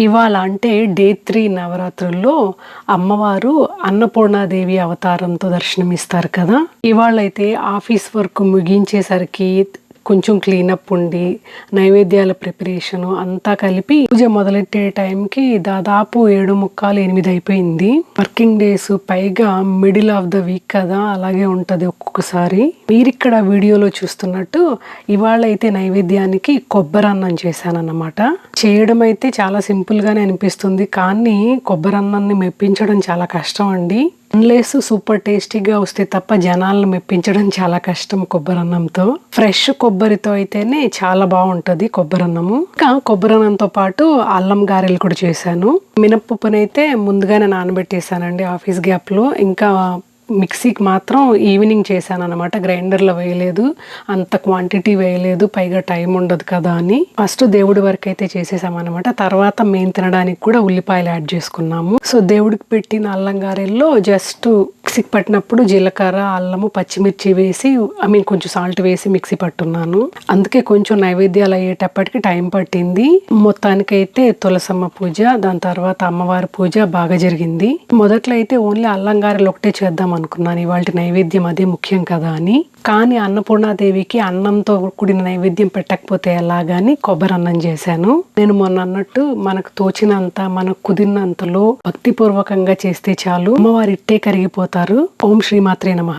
ఇవాళ అంటే డే 3 నవరాత్రుల్లో అమ్మవారు అన్నపూర్ణాదేవి అవతారంతో దర్శనమిస్తారు కదా. ఇవాళైతే ఆఫీస్ వర్క్ ముగించేసరికి కొంచెం క్లీనప్ ఉండి నైవేద్యాల ప్రిపరేషను అంతా కలిపి పూజ మొదలెట్టే టైంకి దాదాపు 7:45, 8 అయిపోయింది. వర్కింగ్ డేస్ పైగా మిడిల్ ఆఫ్ ద వీక్ కదా, అలాగే ఉంటది ఒక్కొక్కసారి. మీరిక్కడ వీడియోలో చూస్తున్నట్టు ఇవాళ అయితే నైవేద్యానికి కొబ్బరి అన్నం చేశానన్నమాట. చేయడం అయితే చాలా సింపుల్ గానే అనిపిస్తుంది, కానీ కొబ్బరి అన్నాన్ని మెప్పించడం చాలా కష్టం అండి. అన్లెస్ సూపర్ టేస్టీగా వస్తే తప్ప జనాలను మెప్పించడం చాలా కష్టం కొబ్బరి అన్నంతో. ఫ్రెష్ కొబ్బరితో అయితేనే చాలా బాగుంటది కొబ్బరి అన్నము. ఇంకా కొబ్బరి అన్నంతో పాటు అల్లం గారెలు కూడా చేశాను. మినపప్పునైతే ముందుగానే నానబెట్టేశానండి ఆఫీస్ గ్యాప్ లో. ఇంకా మిక్సీకి మాత్రం ఈవినింగ్ చేశాను అనమాట, గ్రైండర్లో వేయలేదు, అంత క్వాంటిటీ వేయలేదు, పైగా టైం ఉండదు కదా అని. ఫస్ట్ దేవుడి వరకు అయితే చేసేసామన్నమాట. తర్వాత మేము తినడానికి కూడా ఉల్లిపాయలు యాడ్ చేసుకున్నాము. సో దేవుడికి పెట్టిన అల్లం గారెల్లో జస్ట్ మిక్సీకి పట్టినప్పుడు జీలకర్ర, అల్లము, పచ్చిమిర్చి వేసి కొంచెం సాల్ట్ వేసి మిక్సీ పట్టున్నాను. అందుకే కొంచెం నైవేద్యాలు అయ్యేటప్పటికి టైం పట్టింది. మొత్తానికైతే తులసమ్మ పూజ, దాని తర్వాత అమ్మవారి పూజ బాగా జరిగింది. మొదట్లో అయితే ఓన్లీ అల్లం గారెలు ఒకటే చేద్దాం అనుకున్నాను, ఇవాళ నైవేద్యం అదే ముఖ్యం కదా అని. కానీ అన్నపూర్ణాదేవికి అన్నంతో కూడిన నైవేద్యం పెట్టకపోతే ఎలాగని కొబ్బరి అన్నం చేశాను. నేను మొన్న అన్నట్టు మనకు తోచినంత, మనకు కుదిరినంతలో భక్తిపూర్వకంగా చేస్తే చాలు, అమ్మవారి ఇట్టే కరిగిపోతారు. ఓం శ్రీమాత్రే నమః.